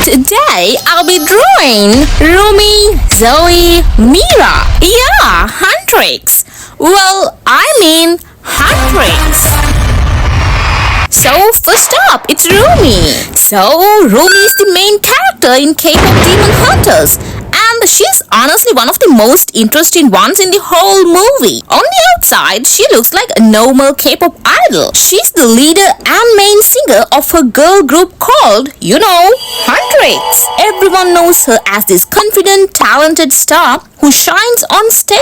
Today I'll be drawing Rumi, Zoe, Mira. Yeah, Huntrix. Well, I mean Huntrix. So first up, it's Rumi. So Rumi is the main character in K-pop Demon Hunters. And she's honestly one of the most interesting ones in the whole movie. On the outside, she looks like a normal K-pop idol. She's the leader and main singer of her girl group called, Huntrix. Everyone knows her as this confident, talented star who shines on stage.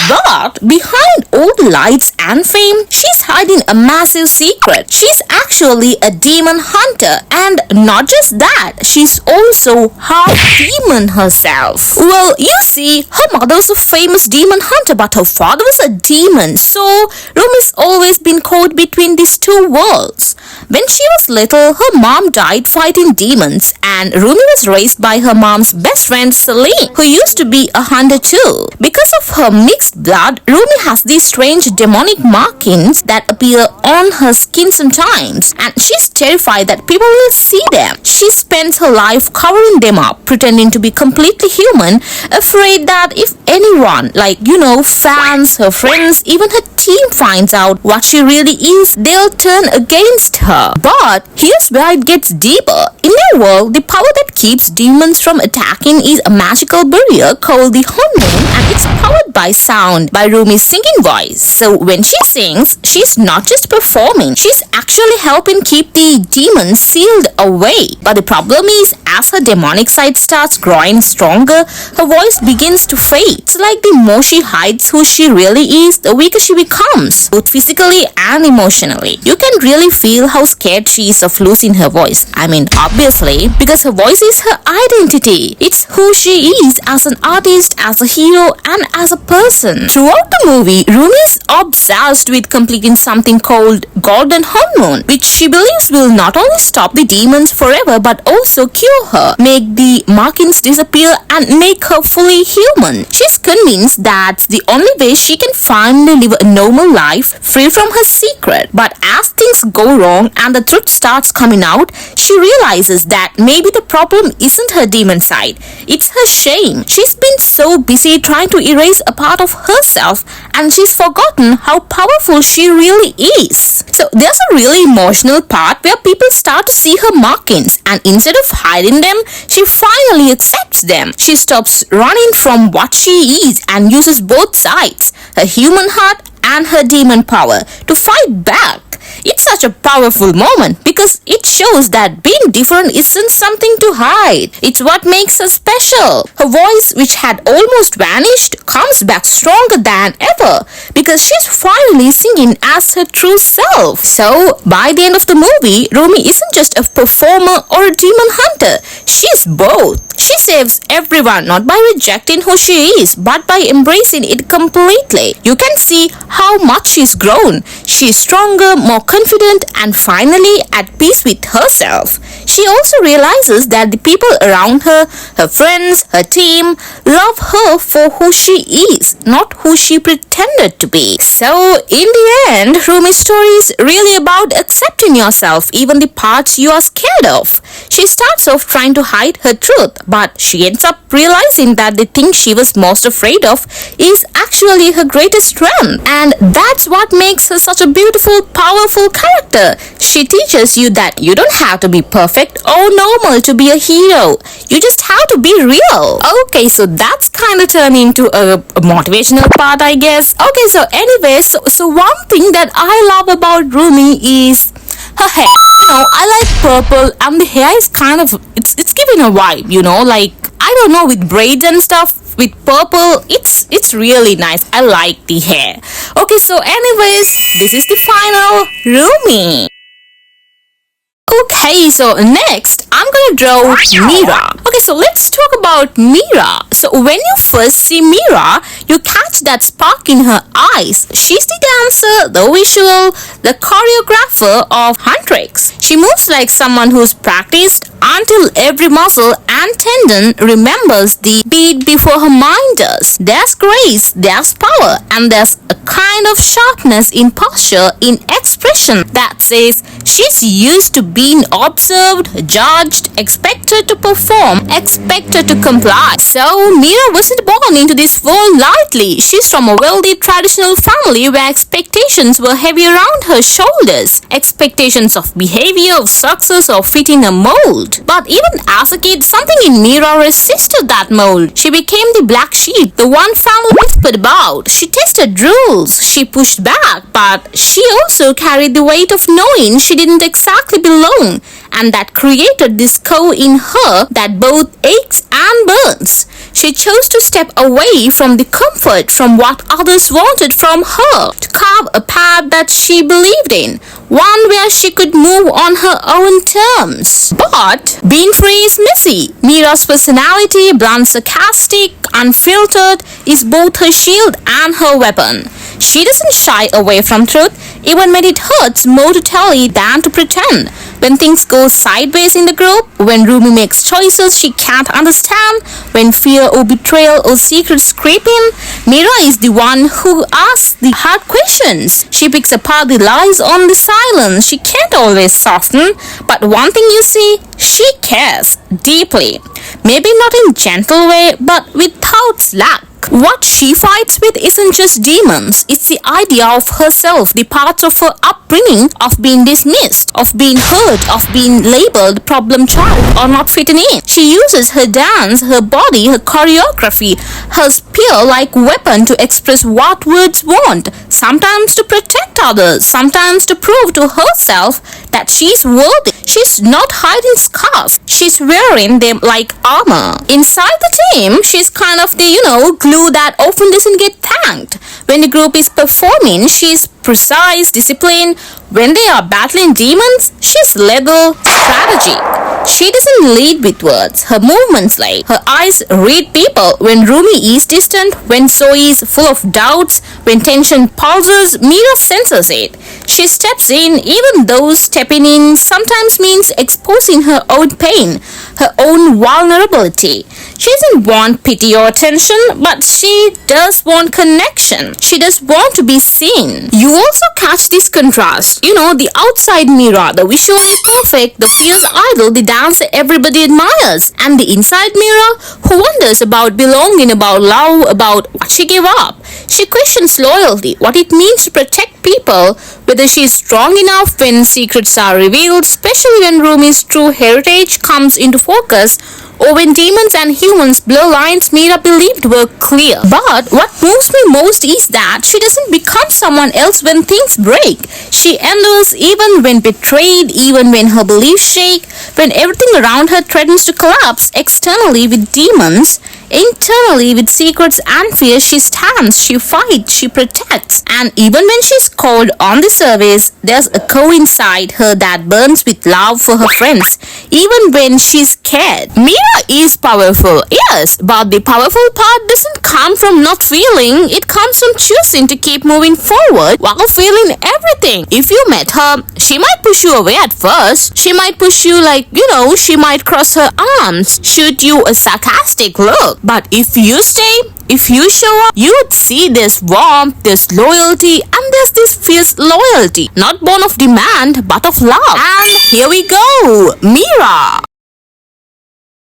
But behind all the lights and fame, she's hiding a massive secret. She's actually a demon hunter. And not just that, she's also half demon herself. Well, you see, her mother was a famous demon hunter, but her father was a demon. So, Rumi's always been caught between these two worlds. When she was little, her mom died fighting demons, and Rumi was raised by her mom's best friend Celine, who used to be a hunter too. Because of her mixed blood, Rumi has these strange demonic markings that appear on her skin sometimes, and she's terrified that people will see them. She spends her life covering them up, pretending to be completely human, afraid that if anyone, fans, her friends, even her team finds out what she really is, they'll turn against her. But here's where it gets deeper. In their world, the power that keeps demons from attacking is a magical barrier called the Hormone, and it's powered by sound, by Rumi's singing voice. So when she sings, she's not just performing, she's actually helping keep the demons sealed away. But the problem is, as her demonic side starts growing stronger, her voice begins to fade. It's like the more she hides who she really is, the weaker she becomes, both physically and emotionally. You can really feel how scared she is of losing her voice. I mean, obviously, because her voice is her identity. It's who she is as an artist, as a hero, and as a person. Throughout the movie, Rumi is obsessed with completing something called Golden Hormone, which she believes will not only stop the demons forever, but also cure her, make the markings disappear, and make her fully human. She's convinced that's the only way she can finally live a normal life, free from her secret. But as things go wrong and the truth starts coming out, she realizes that maybe the problem isn't her demon side, it's her shame. She's been so busy trying to erase a part of herself, and she's forgotten how powerful she really is. So there's a really emotional part where people start to see her markings, and instead of hiding them, she finally accepts them. She stops running from what she is and uses both sides, her human heart and her demon power, to fight back. It's such a powerful moment because it shows that being different isn't something to hide. It's what makes her special. Her voice, which had almost vanished, comes back stronger than ever because she's finally singing as her true self. So, by the end of the movie, Rumi isn't just a performer or a demon hunter. She's both. She saves everyone not by rejecting who she is, but by embracing it completely. You can see how much she's grown. She's stronger, more confident, and finally at peace with herself. She also realizes that the people around her, her friends, her team, love her for who she is, not who she pretended to be. So, in the end, Rumi's story is really about accepting yourself, even the parts you are scared of. She starts off trying to hide her truth, but she ends up realizing that the thing she was most afraid of is actually her greatest strength. And that's what makes her such a beautiful, powerful character. She teaches you that you don't have to be perfect or normal to be a hero. You just have to be real. Okay, so that's kind of turned into a motivational part, I guess. Okay, so anyway, so one thing that I love about Rumi is her hair. I like purple, and the hair is kind of, it's giving a vibe, I don't know, with braids and stuff, with purple, it's really nice. I like the hair. Okay, so anyways, this is the final Rumi. Okay, so next, I'm gonna draw Mira. Okay, so let's talk about Mira. So when you first see Mira, you catch that spark in her eyes. She's the dancer, the visual, the choreographer of Huntrix. She moves like someone who's practiced, until every muscle and tendon remembers the beat before her mind does. There's grace, there's power, and there's a kind of sharpness in posture, in expression that says she's used to being observed, judged, expected to perform, expected to comply. So Meera wasn't born into this world lightly. She's from a wealthy traditional family where expectations were heavy around her shoulders. Expectations of behavior, of success, of fitting a mold. But even as a kid, something in Meera resisted that mold. She became the black sheep, the one family whispered about. She tested rules. She pushed back, but she also carried the weight of knowing she didn't exactly belong, and that created this core in her that both aches and burns. She chose to step away from the comfort, from what others wanted from her, to carve a path that she believed in, one where she could move on her own terms. But being free is messy. Meera's personality, blunt, sarcastic, unfiltered, is both her shield and her weapon. She doesn't shy away from truth, even when it hurts more to tell it than to pretend. When things go sideways in the group, when Rumi makes choices she can't understand, when fear or betrayal or secrets creep in, Meera is the one who asks the hard questions. She picks apart the lies on the silence. She can't always soften, but one thing you see, she cares deeply. Maybe not in gentle way, but without slack. What she fights with isn't just demons, it's the idea of herself, the parts of her upbringing, of being dismissed, of being hurt, of being labeled problem child or not fitting in. She uses her dance, her body, her choreography, her spear-like weapon to express what words want, sometimes to protect others, sometimes to prove to herself that she's worthy. She's not hiding scarf, she's wearing them like armor. Inside the team, she's kind of the, glue that often doesn't get thanked. When the group is performing, she's precise, disciplined. When they are battling demons, she's level, strategic. She doesn't lead with words. Her movements lie. Her eyes read people. When Rumi is distant, when Zoe is full of doubts, when tension pulses, Meera senses it. She steps in, even though stepping in sometimes means exposing her own pain, her own vulnerability. She doesn't want pity or attention, but she does want connection. She does want to be seen. You also catch this contrast. The outside Meera, the visually perfect, the fierce idol, the dancer everybody admires. And the inside Meera, who wonders about belonging, about love, about what she gave up. She questions loyalty, what it means to protect people, whether she is strong enough when secrets are revealed, especially when Rumi's true heritage comes into focus, or when demons and humans blur lines Meera believed were clear. But what moves me most is that she doesn't become someone else when things break. She endures even when betrayed, even when her beliefs shake, when everything around her threatens to collapse. Externally with demons, internally with secrets and fears, she stands, she fights, she protects. And even when she's cold on the surface, there's a core inside her that burns with love for her friends, even when she's scared. Meera is powerful, yes, but the powerful part doesn't come from not feeling, it comes from choosing to keep moving forward while feeling everything. If you met her, she might push you away at first. She might push you she might cross her arms, shoot you a sarcastic look. But if you stay, if you show up, you would see this warmth, this loyalty, and there's this fierce loyalty, not born of demand, but of love. And here we go, Meera.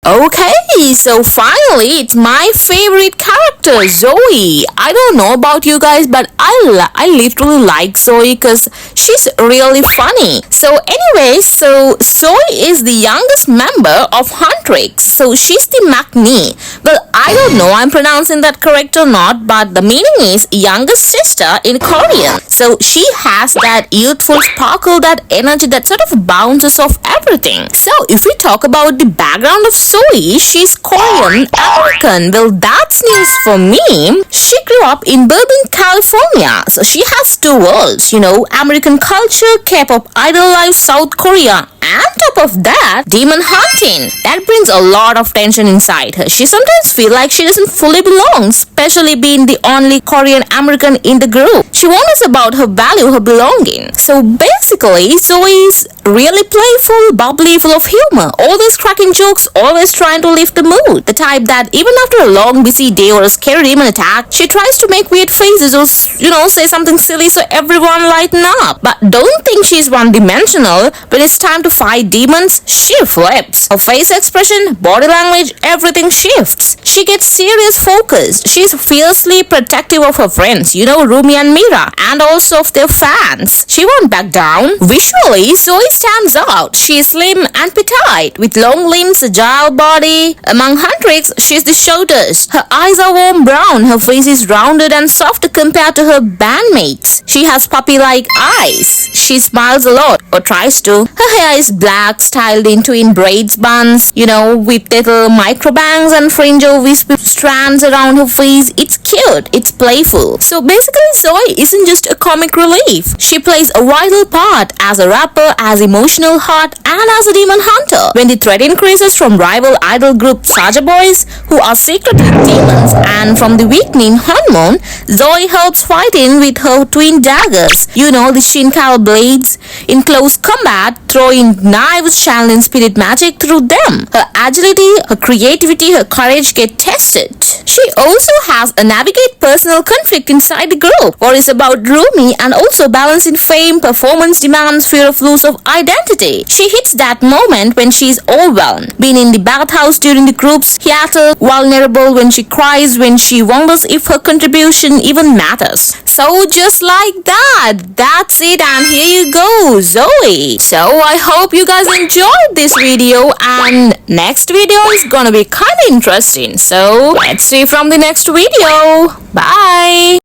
Okay, so finally, it's my favorite character, Zoe. I don't know about you guys, but I literally like Zoe because she's really funny. So anyway, Zoe is the youngest member of Huntrix. So she's the Maknae. Well, I don't know I'm pronouncing that correct or not, but the meaning is youngest sister in Korean. So she has that youthful sparkle, that energy that sort of bounces off everything. So if we talk about the background of Zoe, she's Korean American. Well, that's news for me. She grew up in Burbank, California. So she has two worlds, American culture, K-pop idol life, South Korea, And top of that, demon hunting. That brings a lot of tension inside her. She sometimes feels like she doesn't fully belong, especially being the only Korean American in the group. She wonders about her value, her belonging. So basically, Zoe is really playful, bubbly, full of humor, always cracking jokes, always trying to lift the mood. The type that even after a long busy day or a scary demon attack, she tries to make weird faces or say something silly so everyone lighten up. But don't think she's one-dimensional. When it's time to fight demons, she flips. Her face expression, body language, everything shifts. She gets serious focused. She's fiercely protective of her friends, Rumi and Mira, and also of their fans. She won't back down. Visually, Zoe stands out. She is slim and petite, with long limbs, agile body. Among Huntrix, she's the shortest. Her eyes are warm brown. Her face is rounded and soft compared to her bandmates. She has puppy-like eyes. She smiles a lot, or tries to. Her hair is black, styled into in braids buns, with little micro bangs and fringe or wispy strands around her face. It's cute. It's playful. So basically, Zoe isn't just a comic relief. She plays a vital part as a rapper, as emotional heart, and as a demon hunter. When the threat increases from rival idol group Saja Boys, who are secretly demons, and from the weakening Hanmon, Zoe helps fight in with her twin daggers, the Shinkai blades. In close combat, throwing knives, channeling spirit magic through them. Her agility, her creativity, her courage get tested. She also has a navigate personal conflict inside the group, worries about Rumi and also balancing fame, performance demands, fear of loss of identity. She hits that moment when she is overwhelmed, being in the bathhouse during the group's hiatus, vulnerable when she cries, when she wonders if her contribution even matters. So just like that, that's it, and here you go, Zoe. So I hope you guys enjoyed this video, and next video is gonna be kinda interesting. So let's see from the next video. Bye.